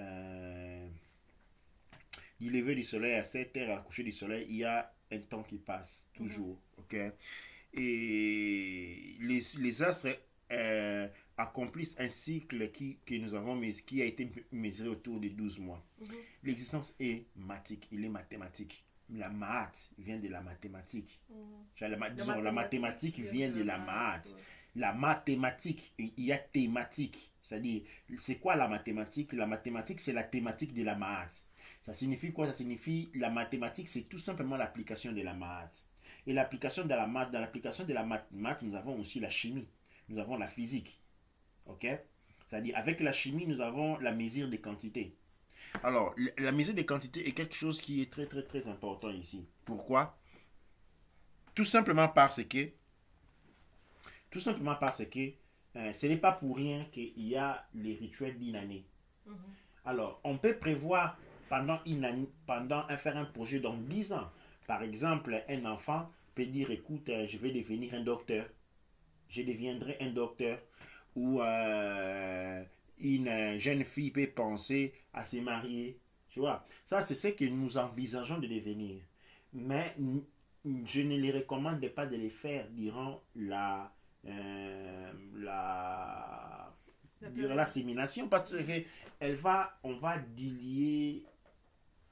du lever du soleil à 7 heures, à coucher du soleil, il y a un temps qui passe, mhm, toujours. Ok? Et les astres accomplissent un cycle que nous avons qui a été mesuré autour de 12 mois. mhm, L'existence est mathématique, il est mathématique. La maths vient de la mathématique. mhm. Disons, la mathématique vient de la maths. Ouais. La mathématique, il y a thématique. C'est-à-dire, c'est quoi la mathématique? La mathématique, c'est la thématique de la maths. Ça signifie quoi? Ça signifie, la mathématique, c'est tout simplement l'application de la maths. Et l'application de la maths, dans l'application de la maths, nous avons aussi la chimie. Nous avons la physique. Ok? C'est-à-dire, avec la chimie, nous avons la mesure des quantités. Alors, la mesure des quantités est quelque chose qui est très très très important ici. Pourquoi? Tout simplement parce que, tout simplement parce que ce n'est pas pour rien qu'il y a les rituels d'une année. Mhm. Alors, on peut prévoir pendant une année, faire un projet dans 10 ans. Par exemple, un enfant peut dire, écoute, je vais devenir un docteur. Je deviendrai un docteur. Ou une jeune fille peut penser à se marier. Tu vois, ça, c'est ce que nous envisageons de devenir. Mais je ne les recommande pas de les faire durant la La durant période. l'assimilation parce que on va diluer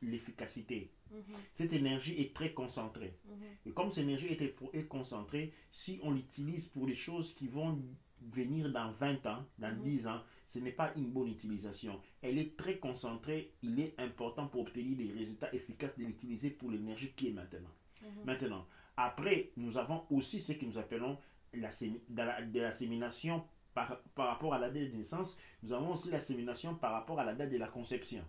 l'efficacité. Mhm. Cette énergie est très concentrée. Mhm. Et comme cette énergie est concentrée, si on l'utilise pour des choses qui vont venir dans 20 ans, dans 10 ans, ce n'est pas une bonne utilisation. Elle est très concentrée. Il est important pour obtenir des résultats efficaces de l'utiliser pour l'énergie qui est maintenant. Maintenant, après, nous avons aussi ce que nous appelons de la sémination par rapport à la date de naissance. Nous avons aussi la sémination par rapport à la date de la conception.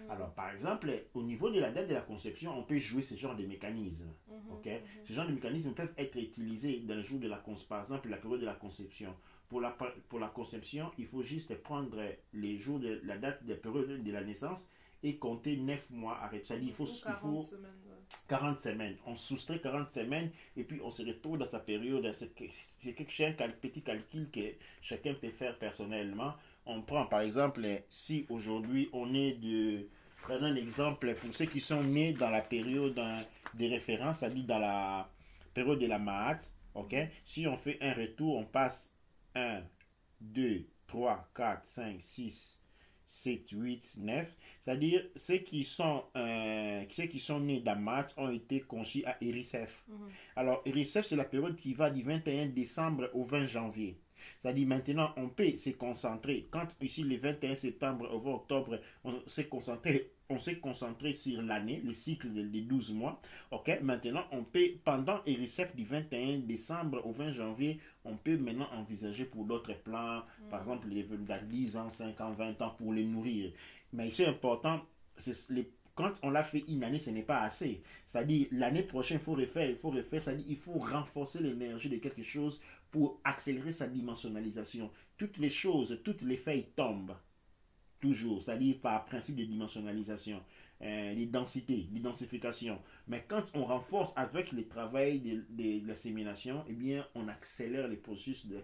Alors, par exemple, au niveau de la date de la conception, on peut jouer ce genre de mécanismes. Okay? Ce genre de mécanismes peuvent être utilisés dans le jour de la conception, par exemple, la période de la conception. Pour la conception, il faut juste prendre les jours de la date de la période de la naissance et compter 9 mois avec. C'est-à-dire, il faut Semaines, 40 semaines. On soustrait 40 semaines et puis on se retrouve dans sa période. C'est un petit calcul que chacun peut faire personnellement. On prend par exemple, si aujourd'hui on est de... Prenons un exemple pour ceux qui sont nés dans la période des références, c'est-à-dire dans la période de la Mahat. Ok? Si on fait un retour, on passe 1, 2, 3, 4, 5, 6, 7, 8, 9. C'est-à-dire ceux qui sont nés dans Mahat ont été conçus à Erisef. Alors, Erisef, c'est la période qui va du 21 décembre au 20 janvier. C'est-à-dire maintenant, on peut se concentrer. Quand ici, le 21 septembre au 20 octobre, on s'est concentré sur l'année, le cycle des 12 mois. Ok, maintenant, on peut, pendant RSF du 21 décembre au 20 janvier, on peut maintenant envisager pour d'autres plans, par exemple, les 10 ans, 5 ans, 20 ans pour les nourrir. Mais c'est important, quand on l'a fait une année, ce n'est pas assez. C'est-à-dire, l'année prochaine, il faut refaire. C'est-à-dire, il faut renforcer l'énergie de quelque chose pour accélérer sa dimensionnalisation. Toutes les choses, toutes les feuilles tombent. Toujours, c'est-à-dire par principe de dimensionnalisation, les densités, l'identification. Mais quand on renforce avec le travail de l'assimilation, eh bien, on accélère les processus de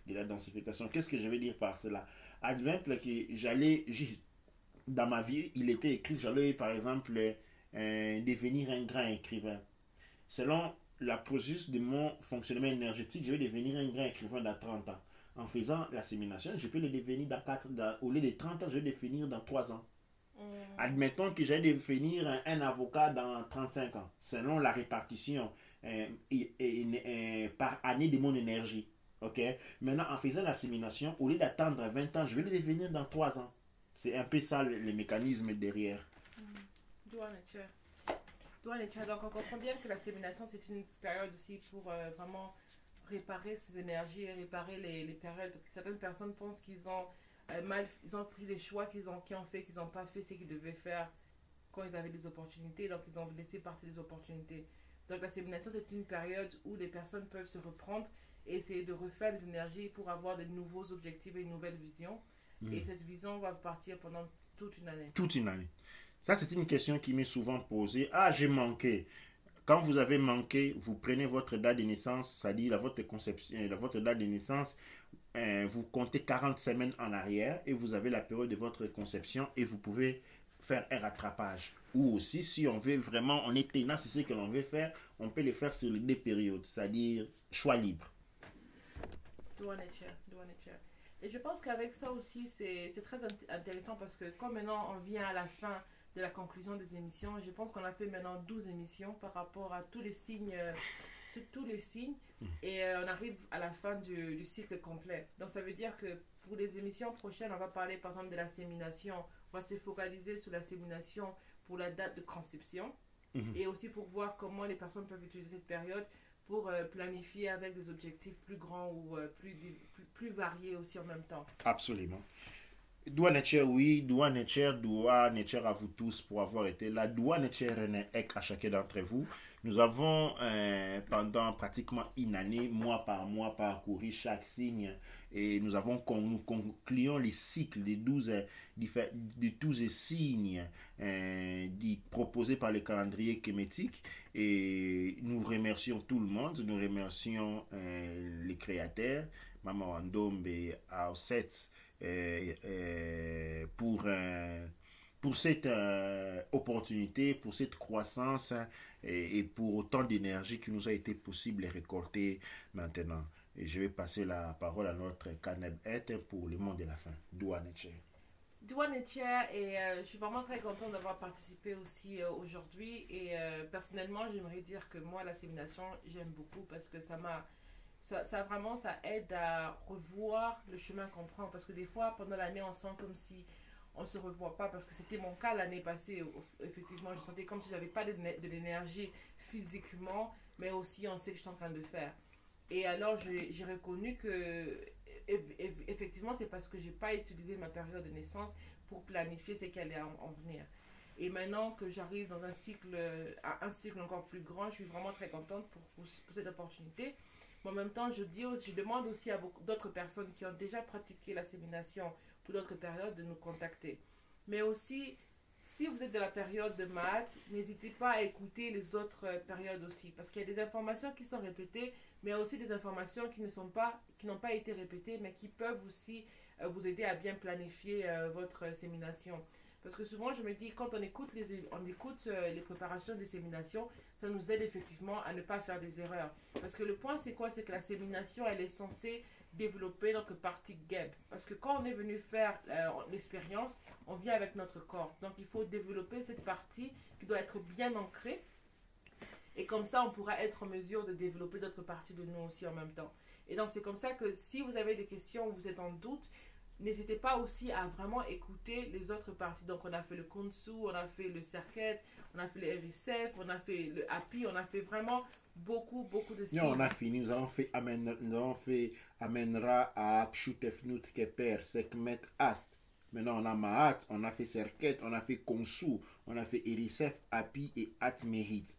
la densification. Qu'est-ce que je veux dire par cela? Exemple que dans ma vie, il était écrit, j'allais par exemple devenir un grand écrivain. Selon la processus de mon fonctionnement énergétique, je vais devenir un grand écrivain dans 30 ans. En faisant l'assimilation, je peux le devenir au lieu de 30 ans, je vais le devenir dans 3 ans. Admettons que j'ai devenir un avocat dans 35 ans, selon la répartition par année de mon énergie. Okay? Maintenant, en faisant l'assimilation, au lieu d'attendre 20 ans, je vais le devenir dans 3 ans. C'est un peu ça le mécanisme derrière. Donc on comprend bien que la sémination c'est une période aussi pour vraiment réparer ces énergies et réparer les périodes parce que certaines personnes pensent qu'ils ont ils ont pris des choix qu'ils ont fait, qu'ils n'ont pas fait ce qu'ils devaient faire quand ils avaient des opportunités, donc ils ont laissé partir des opportunités. Donc la sémination c'est une période où les personnes peuvent se reprendre et essayer de refaire les énergies pour avoir de nouveaux objectifs et une nouvelle vision. Et cette vision va partir pendant toute une année. Toute une année. Ça, c'est une question qui m'est souvent posée. Ah, j'ai manqué. Quand vous avez manqué, vous prenez votre date de naissance, c'est-à-dire votre conception, votre date de naissance, vous comptez 40 semaines en arrière et vous avez la période de votre conception et vous pouvez faire un rattrapage. Ou aussi, si on veut vraiment, on est tenace, c'est ce que l'on veut faire, on peut le faire sur les 2 périodes, c'est-à-dire choix libre. Et je pense qu'avec ça aussi, c'est très intéressant parce que comme maintenant on vient à la fin de la conclusion des émissions, je pense qu'on a fait maintenant 12 émissions par rapport à tous les signes, tous les signes et on arrive à la fin du cycle complet. Donc ça veut dire que pour les émissions prochaines, on va parler par exemple de la sémination, on va se focaliser sur la sémination pour la date de conception et aussi pour voir comment les personnes peuvent utiliser cette période pour planifier avec des objectifs plus grands ou plus variés aussi en même temps. Absolument. Doua Nature, oui, Doua Nature à vous tous pour avoir été là. Doua Nature René Ek à chacun d'entre vous. Nous avons, pendant pratiquement une année, mois par mois, parcouru chaque signe et nous concluons les cycles des 12 de tous les signes proposés par le calendrier kémétique et nous remercions tout le monde, nous remercions les créateurs, Maman Wandombe et Aosset pour cette opportunité, pour cette croissance et pour autant d'énergie qui nous a été possible de récolter maintenant. Et je vais passer la parole à notre Caneb pour le monde de la fin. Douane Etcher. Douane Etcher, et je suis vraiment très contente d'avoir participé aussi aujourd'hui. Et personnellement, j'aimerais dire que moi, l'assimilation, j'aime beaucoup parce que ça aide à revoir le chemin qu'on prend. Parce que des fois, pendant l'année, on sent comme si on se revoit pas, parce que c'était mon cas l'année passée. Effectivement, je sentais comme si j'avais pas de l'énergie physiquement, mais aussi on sait que je suis en train de faire. Et alors j'ai reconnu que effectivement c'est parce que j'ai pas utilisé ma période de naissance pour planifier ce qui allait en venir. Et maintenant que j'arrive dans un cycle encore plus grand, je suis vraiment très contente pour cette opportunité. Mais en même temps, je demande aussi à d'autres personnes qui ont déjà pratiqué l'insémination pour d'autres périodes de nous contacter. Mais aussi, si vous êtes de la période de maths, n'hésitez pas à écouter les autres périodes aussi. Parce qu'il y a des informations qui sont répétées, mais aussi des informations qui n'ont pas été répétées, mais qui peuvent aussi vous aider à bien planifier votre sémination. Parce que souvent, je me dis, quand on écoute les préparations des séminations, ça nous aide effectivement à ne pas faire des erreurs. Parce que le point, c'est quoi? C'est que la sémination, elle est censée développer notre partie GEB. Parce que quand on est venu faire l'expérience, on vient avec notre corps. Donc, il faut développer cette partie qui doit être bien ancrée. Et comme ça, on pourra être en mesure de développer d'autres parties de nous aussi en même temps. Et donc, c'est comme ça que si vous avez des questions ou vous êtes en doute, n'hésitez pas aussi à vraiment écouter les autres parties. Donc, on a fait le Konsu, on a fait le Circuit, on a fait le RICEF, on a fait le Happy, on a fait vraiment beaucoup de signes. Non, on a fini, nous avons fait Amenra à Pshutefnut Keper, Sekmet Ast. Maintenant, on a Mahat, on a fait Circuit, on a fait Konsu, on a fait RICEF, Happy et Atmehit.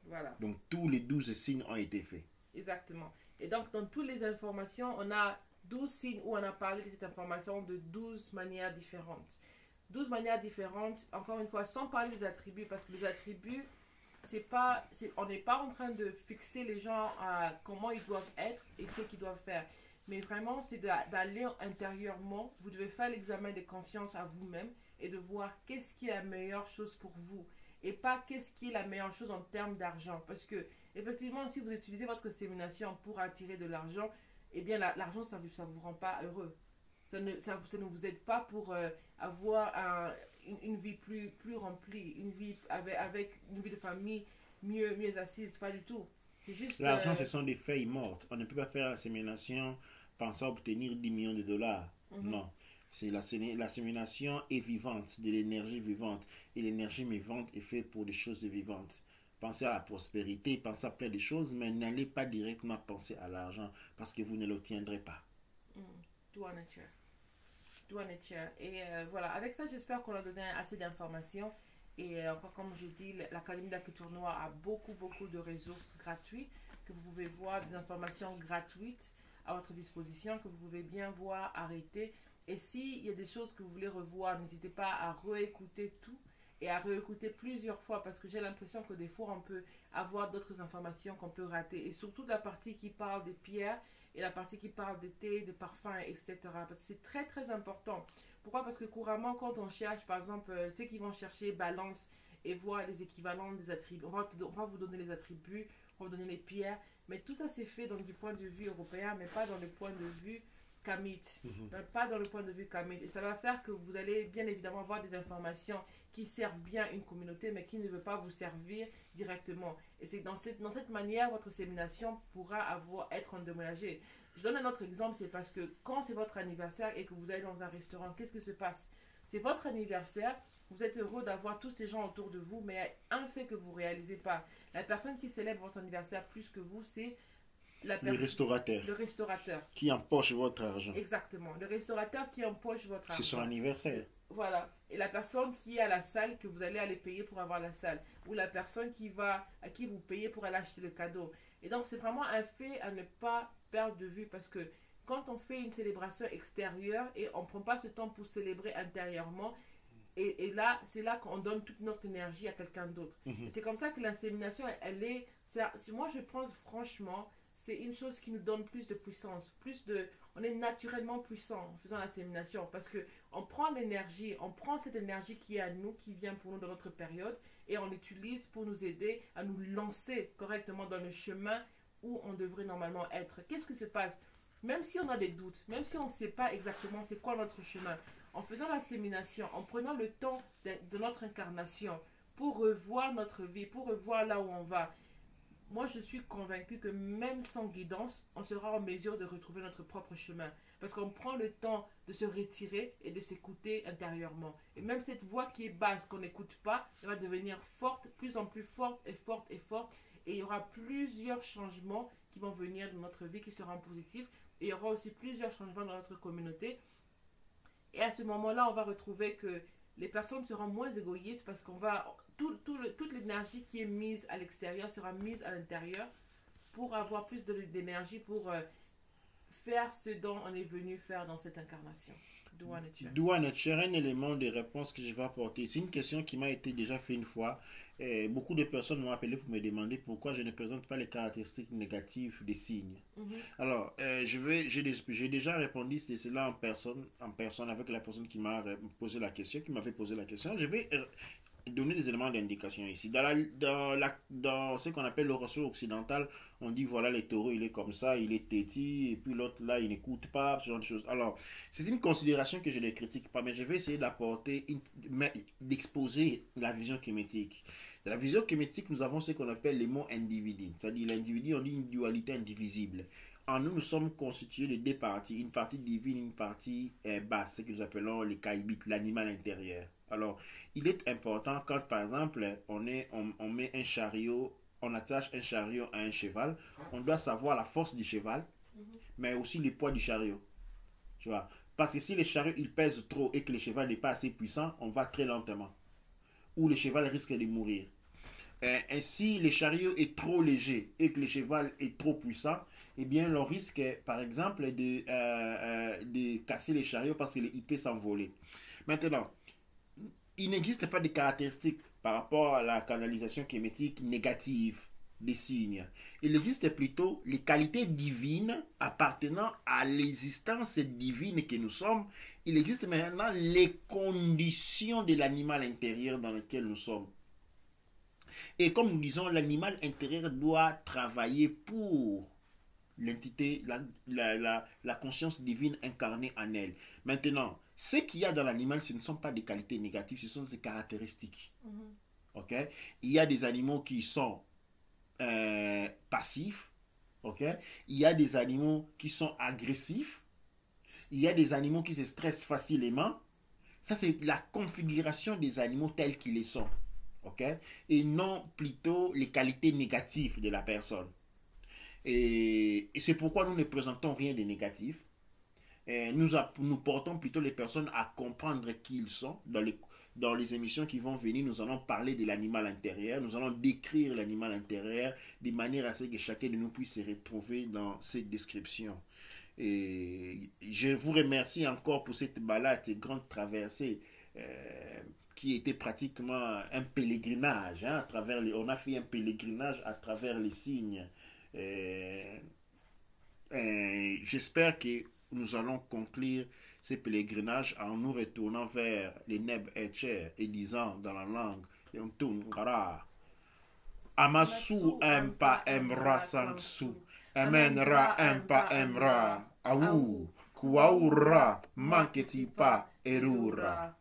Voilà. Donc, tous les 12 signes ont été faits. Exactement. Et donc, dans toutes les informations, on a 12 signes où on a parlé de cette information de 12 manières différentes. 12 manières différentes, encore une fois, sans parler des attributs, parce que les attributs, on n'est pas en train de fixer les gens à comment ils doivent être et ce qu'ils doivent faire. Mais vraiment, c'est d'aller intérieurement. Vous devez faire l'examen de conscience à vous-même et de voir qu'est-ce qui est la meilleure chose pour vous. Et pas qu'est-ce qui est la meilleure chose en termes d'argent. Parce que, effectivement, si vous utilisez votre sémination pour attirer de l'argent, eh bien, l'argent, ça ne vous rend pas heureux. Ça ne vous aide pas pour avoir une vie plus remplie, une vie avec une vie de famille mieux assise, pas du tout. C'est juste... L'argent, ce sont des feuilles mortes. On ne peut pas faire la sémination pensant obtenir 10 millions de dollars. Non. La sémination est vivante, c'est de l'énergie vivante. Et l'énergie vivante est faite pour des choses vivantes. Pensez à la prospérité, pensez à plein de choses, mais n'allez pas directement penser à l'argent parce que vous ne l'obtiendrez pas. Douane Etcher. Et voilà, avec ça, j'espère qu'on a donné assez d'informations. Et encore comme je dis, l'Académie de la culture noire a beaucoup de ressources gratuites que vous pouvez voir, des informations gratuites à votre disposition que vous pouvez bien voir, arrêter. Et s'il y a des choses que vous voulez revoir, n'hésitez pas à réécouter tout et à réécouter plusieurs fois parce que j'ai l'impression que des fois on peut avoir d'autres informations qu'on peut rater. Et surtout la partie qui parle des pierres et la partie qui parle des thés, des parfums, etc. Parce que c'est très important. Pourquoi? Parce que couramment, quand on cherche, par exemple, ceux qui vont chercher balance et voir les équivalents des attributs, on va vous donner les attributs, on va vous donner les pierres, mais tout ça c'est fait donc, du point de vue européen, mais pas dans le point de vue Kamite, pas dans le point de vue Kamite. Et ça va faire que vous allez bien évidemment avoir des informations qui servent bien une communauté, mais qui ne veut pas vous servir directement. Et c'est dans cette manière, votre sémination pourra être endommagée. Je donne un autre exemple, c'est parce que quand c'est votre anniversaire et que vous allez dans un restaurant, qu'est-ce qui se passe? C'est votre anniversaire, vous êtes heureux d'avoir tous ces gens autour de vous, mais il y a un fait que vous ne réalisez pas. La personne qui célèbre votre anniversaire plus que vous, c'est Le restaurateur. Le restaurateur. Qui empoche votre argent. Exactement. Le restaurateur qui empoche votre argent. C'est son anniversaire. Voilà. Et la personne qui est à la salle, que vous allez aller payer pour avoir la salle. Ou la personne à qui vous payez pour aller acheter le cadeau. Et donc, c'est vraiment un fait à ne pas perdre de vue parce que quand on fait une célébration extérieure et on ne prend pas ce temps pour célébrer intérieurement, et là, c'est là qu'on donne toute notre énergie à quelqu'un d'autre. Et c'est comme ça que l'insémination, moi je pense franchement, c'est une chose qui nous donne plus de puissance, on est naturellement puissant en faisant l'insémination parce que on prend cette énergie qui est à nous, qui vient pour nous dans notre période et on l'utilise pour nous aider à nous lancer correctement dans le chemin où on devrait normalement être. Qu'est-ce qui se passe? Même si on a des doutes, même si on ne sait pas exactement c'est quoi notre chemin, en faisant l'insémination, en prenant le temps de notre incarnation pour revoir notre vie, pour revoir là où on va, moi je suis convaincue que même sans guidance, on sera en mesure de retrouver notre propre chemin. Parce qu'on prend le temps de se retirer et de s'écouter intérieurement. Et même cette voix qui est basse, qu'on n'écoute pas, elle va devenir forte, plus en plus forte et forte et forte. Et il y aura plusieurs changements qui vont venir dans notre vie qui seront positifs. Et il y aura aussi plusieurs changements dans notre communauté. Et à ce moment-là, on va retrouver que les personnes seront moins égoïstes parce qu'on va... toute l'énergie qui est mise à l'extérieur sera mise à l'intérieur pour avoir plus d'énergie pour faire ce dont on est venu faire dans cette incarnation. Douane, un élément de réponse que je vais apporter. C'est une question qui m'a été déjà faite une fois. Beaucoup de personnes m'ont appelé pour me demander pourquoi je ne présente pas les caractéristiques négatives des signes. Alors, j'ai déjà répondu cela en personne avec la personne qui m'a posé la question, qui m'avait posé la question. Je vais donner des éléments d'indication ici. Dans ce qu'on appelle l'horoscope occidental, on dit voilà, les taureaux, il est comme ça, il est têtu, et puis l'autre là, il n'écoute pas, ce genre de choses. Alors, c'est une considération que je ne critique pas, mais je vais essayer d'exposer la vision kémétique. Dans la vision kémétique, nous avons ce qu'on appelle les mots individus. C'est-à-dire l'individu, on dit une dualité indivisible. En nous, nous sommes constitués de deux parties, une partie divine, une partie basse, ce que nous appelons les caïbites, l'animal intérieur. Alors, il est important quand, par exemple, on met un chariot, on attache un chariot à un cheval, on doit savoir la force du cheval, mais aussi le poids du chariot. Tu vois? Parce que si le chariot il pèse trop et que le cheval n'est pas assez puissant, on va très lentement. Ou le cheval risque de mourir. Et si le chariot est trop léger et que le cheval est trop puissant, eh bien, l'on risque, par exemple, de casser le chariot parce qu'il peut s'envoler. Maintenant, il n'existe pas de caractéristiques par rapport à la canalisation kémétique négative des signes. Il existe plutôt les qualités divines appartenant à l'existence divine que nous sommes. Il existe maintenant les conditions de l'animal intérieur dans lequel nous sommes. Et comme nous disons, l'animal intérieur doit travailler pour l'entité, la conscience divine incarnée en elle. Maintenant, ce qu'il y a dans l'animal, ce ne sont pas des qualités négatives, ce sont des caractéristiques. Ok? Il y a des animaux qui sont passifs. Ok? Il y a des animaux qui sont agressifs. Il y a des animaux qui se stressent facilement. Ça, c'est la configuration des animaux tels qu'ils les sont. Ok? Et non plutôt les qualités négatives de la personne. Et c'est pourquoi nous ne présentons rien de négatif. Nous portons plutôt les personnes à comprendre qui ils sont. Dans les émissions qui vont venir, nous allons parler de l'animal intérieur. Nous allons décrire l'animal intérieur de manière à ce que chacun de nous puisse se retrouver dans cette description. Et je vous remercie encore pour cette balade, cette grande traversée qui était pratiquement un pèlerinage. Hein, on a fait un pèlerinage à travers les signes. J'espère que nous allons conclure ce pèlerinage en nous retournant vers les Neb Etcher et disant dans la langue Amasu Empa Emra Sansu Amenra Empa Emra Aou Kuaura Manketipa Erura.